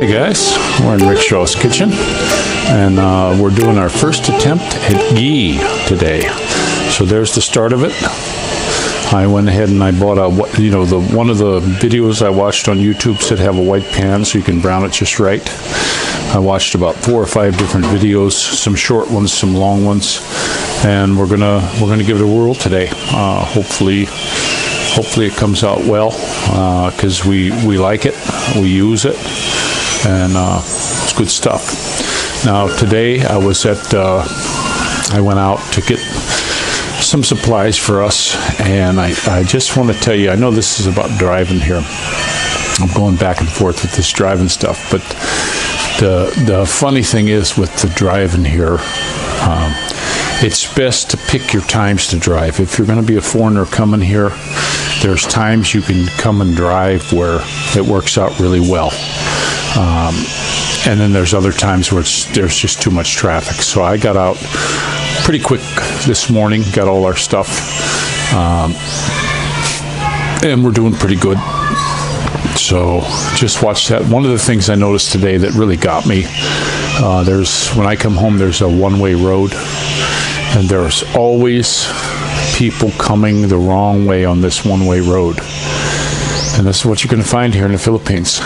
Hey guys, we're in Rickshaw's kitchen, and we're doing our first attempt at ghee today. So there's the start of it. I went ahead and I bought one of the videos I watched on YouTube said have a white pan so you can brown it just right. I watched about 4 or 5 different videos, some short ones, some long ones, and we're gonna give it a whirl today. Hopefully it comes out well, because we like it, we use it, and it's good stuff. Now today I went out to get some supplies for us, and I just want to tell you, I know this is about driving here. I'm going back and forth with this driving stuff, but the funny thing is with the driving here, it's best to pick your times to drive. If you're going to be a foreigner coming here, there's times you can come and drive where it works out really well. And then there's other times where there's just too much traffic. So I got out pretty quick this morning, got all our stuff, and we're doing pretty good. So just watch that. One of the things I noticed today that really got me, when I come home, there's a one-way road, and there's always people coming the wrong way on this one-way road. And this is what you're going to find here in the Philippines.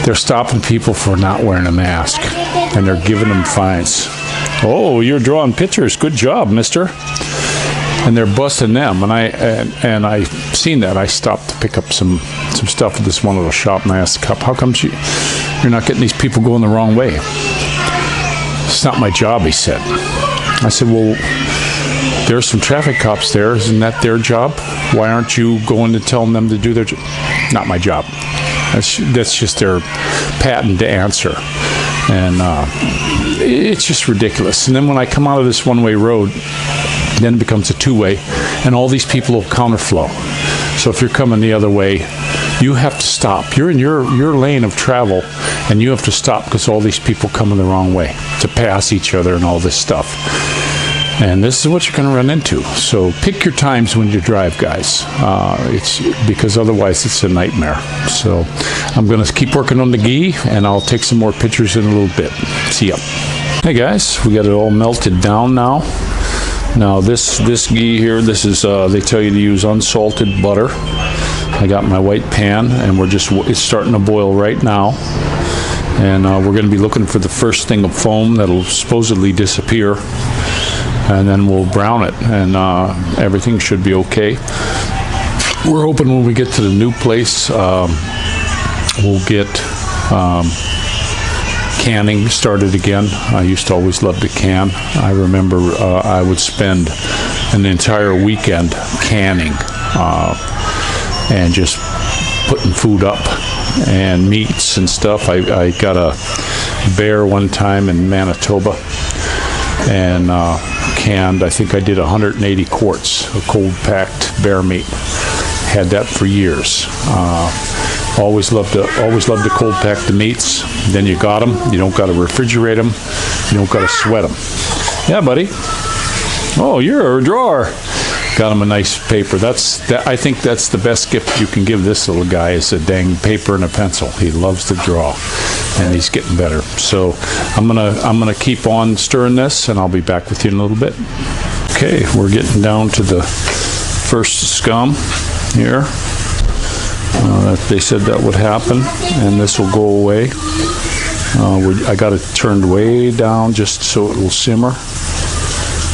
They're stopping people for not wearing a mask, and they're giving them fines. Oh, you're drawing pictures. Good job, mister. And they're busting them. And I seen that. I stopped to pick up some stuff at this one little shop, and I asked the cop, how come you're not getting these people going the wrong way? It's not my job, he said. I said, well, there's some traffic cops there. Isn't that their job? Why aren't you going to tell them to do their job? Not my job. That's just their patent answer. And it's just ridiculous. And then when I come out of this one-way road, then it becomes a two-way, and all these people will counterflow. So if you're coming the other way, you have to stop. You're in your lane of travel, and you have to stop because all these people coming the wrong way to pass each other and all this stuff. And this is what you're going to run into. So pick your times when you drive, guys. It's because otherwise it's a nightmare. So I'm going to keep working on the ghee, and I'll take some more pictures in a little bit. See ya. Hey guys, we got it all melted down now. Now this ghee here, this is they tell you to use unsalted butter. I got my white pan, and it's starting to boil right now. And we're going to be looking for the first thing of foam that'll supposedly disappear. And then we'll brown it, and everything should be okay. We're hoping when we get to the new place, we'll get canning started again. I used to always love to can. I remember I would spend an entire weekend canning and just putting food up and meats and stuff. I got a bear one time in Manitoba, and canned, I think I did 180 quarts of cold-packed bear meat. Had that for years. Always loved to cold-pack the meats. Then you got them. You don't got to refrigerate them. You don't got to sweat them. Yeah, buddy. Oh, you're a drawer. Got him a nice paper. I think that's the best gift you can give this little guy, is a dang paper and a pencil. He loves to draw, and he's getting better. So I'm gonna keep on stirring this, and I'll be back with you in a little bit. Okay, we're getting down to the first scum here. They said that would happen, and this will go away. I got it turned way down just so it will simmer,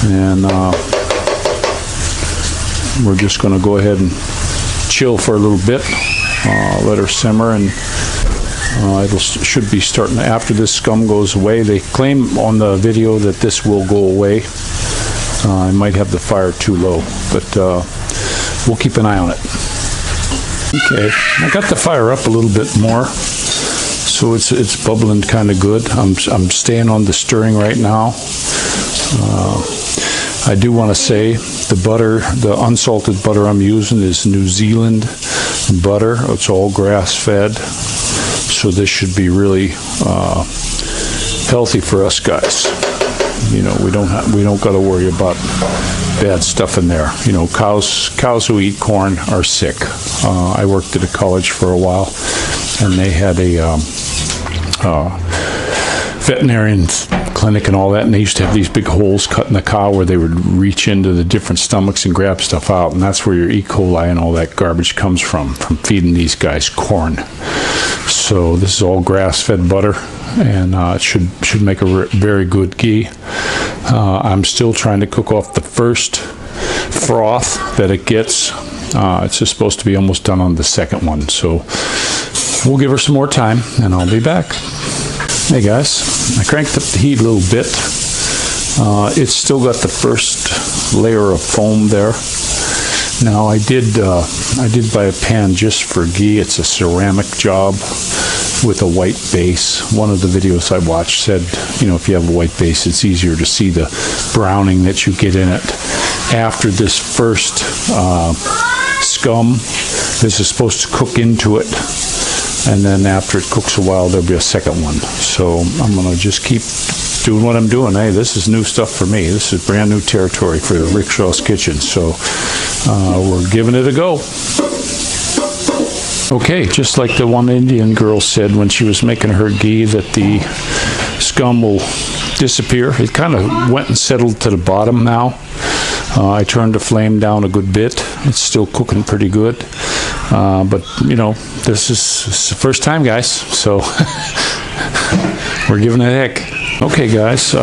and we're just going to go ahead and chill for a little bit, let her simmer, and should be starting after this scum goes away. They claim on the video that this will go away. I might have the fire too low, but we'll keep an eye on it. Okay, I got the fire up a little bit more, so it's bubbling kind of good. I'm staying on the stirring right now. I do want to say the unsalted butter I'm using is New Zealand butter. It's all grass-fed, so this should be really healthy for us guys. You know, we don't got to worry about bad stuff in there. You know, cows who eat corn are sick. I worked at a college for a while, and they had a veterinarian clinic and all that, and they used to have these big holes cut in the cow where they would reach into the different stomachs and grab stuff out, and that's where your E. coli and all that garbage comes from feeding these guys corn. So this is all grass-fed butter, and it should make a very good ghee. I'm still trying to cook off the first froth that it gets. It's just supposed to be almost done on the second one, so we'll give her some more time, and I'll be back. Hey guys, I cranked up the heat a little bit. It's still got the first layer of foam there. Now I did buy a pan just for ghee. It's a ceramic job with a white base. One of the videos I watched said, you know, if you have a white base, it's easier to see the browning that you get in it. After this first scum, this is supposed to cook into it, and then after it cooks a while, there'll be a second one. So I'm gonna just keep doing what I'm doing. Hey, this is new stuff for me. This is brand new territory for Rickshaw's Kitchen. So we're giving it a go. Okay, just like the one Indian girl said when she was making her ghee, that the scum will disappear. It kind of went and settled to the bottom now. I turned the flame down a good bit. It's still cooking pretty good. But, you know, this is the first time, guys. So we're giving it a heck. Okay, guys.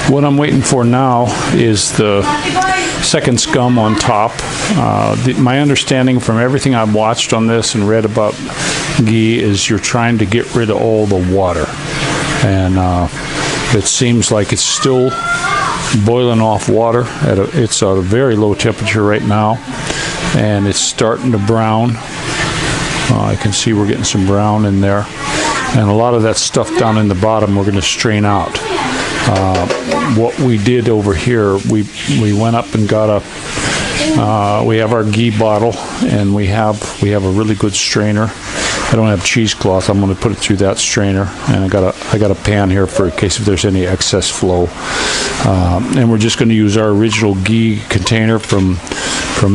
What I'm waiting for now is the second scum on top. My understanding from everything I've watched on this and read about ghee is you're trying to get rid of all the water. And it seems like it's still boiling off water. It's at a very low temperature right now, and it's starting to brown. I can see we're getting some brown in there, and a lot of that stuff down in the bottom we're going to strain out. What we did over here, we went up and got we have our ghee bottle, and we have a really good strainer. I don't have cheesecloth. I'm going to put it through that strainer, and I got a pan here for in case if there's any excess flow. And we're just going to use our original ghee container from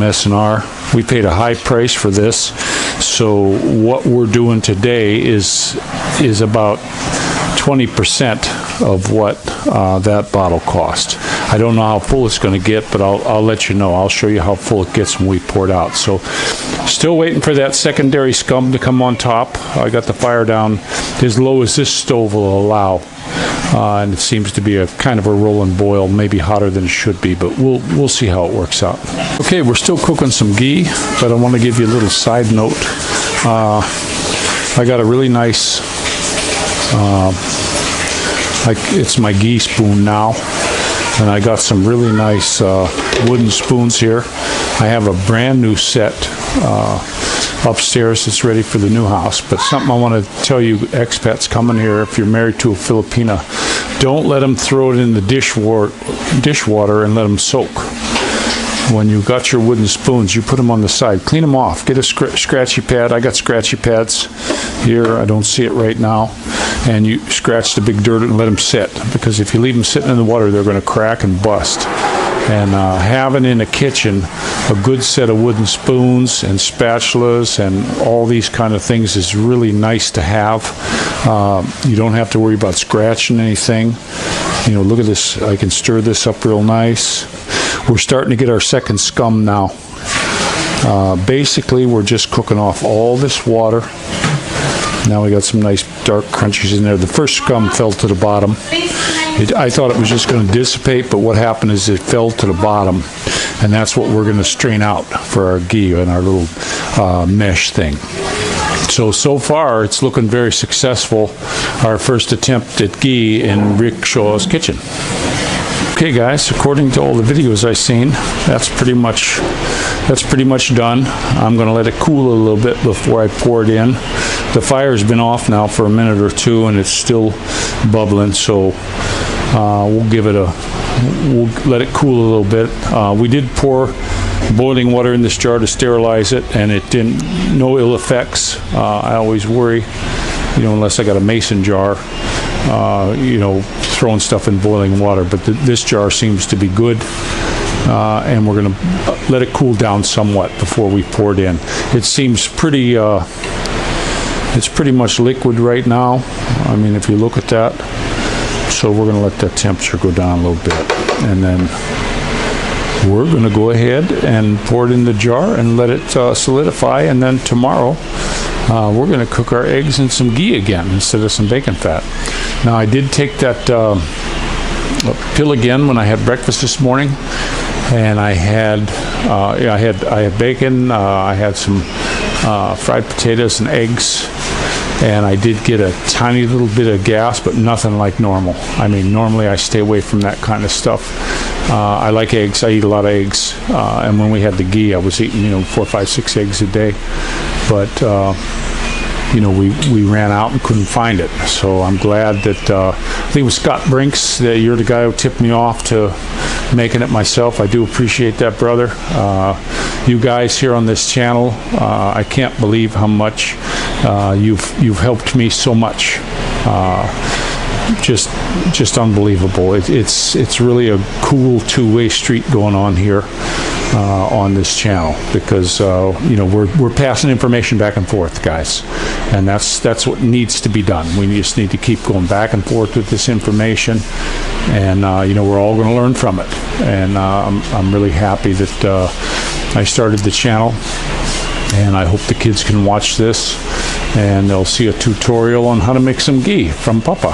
S&R. We paid a high price for this, so what we're doing today is about 20% of what that bottle cost. I don't know how full it's going to get, but I'll let you know. I'll show you how full it gets when we pour it out. So still waiting for that secondary scum to come on top. I got the fire down as low as this stove will allow. And it seems to be a kind of a rolling boil, maybe hotter than it should be, but we'll see how it works out. Okay, we're still cooking some ghee, but I want to give you a little side note. I got a really nice, it's my ghee spoon now, and I got some really nice wooden spoons here. I have a brand new set upstairs that's ready for the new house. But something I want to tell you expats coming here, if you're married to a Filipina, don't let them throw it in the dishwater and let them soak. When you got your wooden spoons, you put them on the side, clean them off, get a scratchy pad. I got scratchy pads here, I don't see it right now, and you scratch the big dirt and let them sit, because if you leave them sitting in the water, they're going to crack and bust. And having in a kitchen a good set of wooden spoons and spatulas and all these kind of things is really nice to have. You don't have to worry about scratching anything. You know, look at this. I can stir this up real nice. We're starting to get our second scum now. Basically, we're just cooking off all this water. Now we got some nice dark crunchies in there. The first scum fell to the bottom. I thought it was just going to dissipate, but what happened is it fell to the bottom, and that's what we're going to strain out for our ghee and our little mesh thing. So far, it's looking very successful, our first attempt at ghee in Rickshaw's kitchen. Okay guys, according to all the videos I've seen, that's pretty much done. I'm going to let it cool a little bit before I pour it in. The fire's been off now for a minute or two, and it's still bubbling, so we'll let it cool a little bit. We did pour boiling water in this jar to sterilize it, and it didn't, no ill effects. I always worry, you know, unless I got a mason jar, you know, throwing stuff in boiling water, but this jar seems to be good. And we're going to let it cool down somewhat before we pour it in. It seems pretty It's pretty much liquid right now. I mean, if you look at that. So we're going to let that temperature go down a little bit. And then we're going to go ahead and pour it in the jar and let it solidify. And then tomorrow, we're going to cook our eggs in some ghee again instead of some bacon fat. Now, I did take that pill again when I had breakfast this morning. And I had bacon, I had some fried potatoes and eggs, and I did get a tiny little bit of gas, but nothing like normal. I mean, normally I stay away from that kind of stuff. I like eggs. I eat a lot of eggs, and when we had the ghee, I was eating 4, 5, 6 eggs a day. But we ran out and couldn't find it. So I'm glad that I think it was Scott Brinks that you're the guy who tipped me off to making it myself. I do appreciate that, brother. You guys here on this channel, I can't believe how much you've helped me so much. Just unbelievable. It's really a cool two-way street going on here on this channel, because we're passing information back and forth, guys, and that's what needs to be done. We just need to keep going back and forth with this information, and we're all going to learn from it. And I'm really happy that I started the channel, and I hope the kids can watch this and they'll see a tutorial on how to make some ghee from Papa.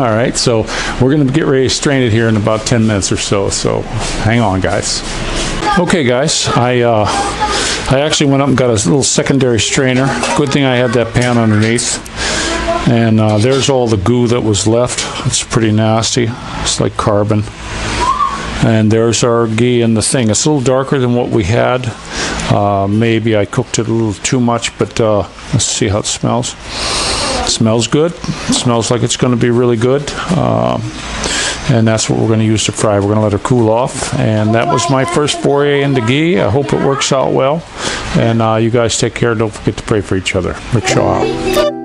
All right, so we're going to get ready to strain it here in about 10 minutes or so, so hang on, guys. Okay, guys, I actually went up and got a little secondary strainer. Good thing I had that pan underneath. And there's all the goo that was left. It's pretty nasty. It's like carbon. And there's our ghee in the thing. It's a little darker than what we had. Maybe I cooked it a little too much, but let's see how it smells. It smells good. It smells like it's going to be really good. And that's what we're going to use to fry. We're going to let her cool off. And that was my first foray into ghee. I hope it works out well. And you guys take care. Don't forget to pray for each other. Rickshaw out.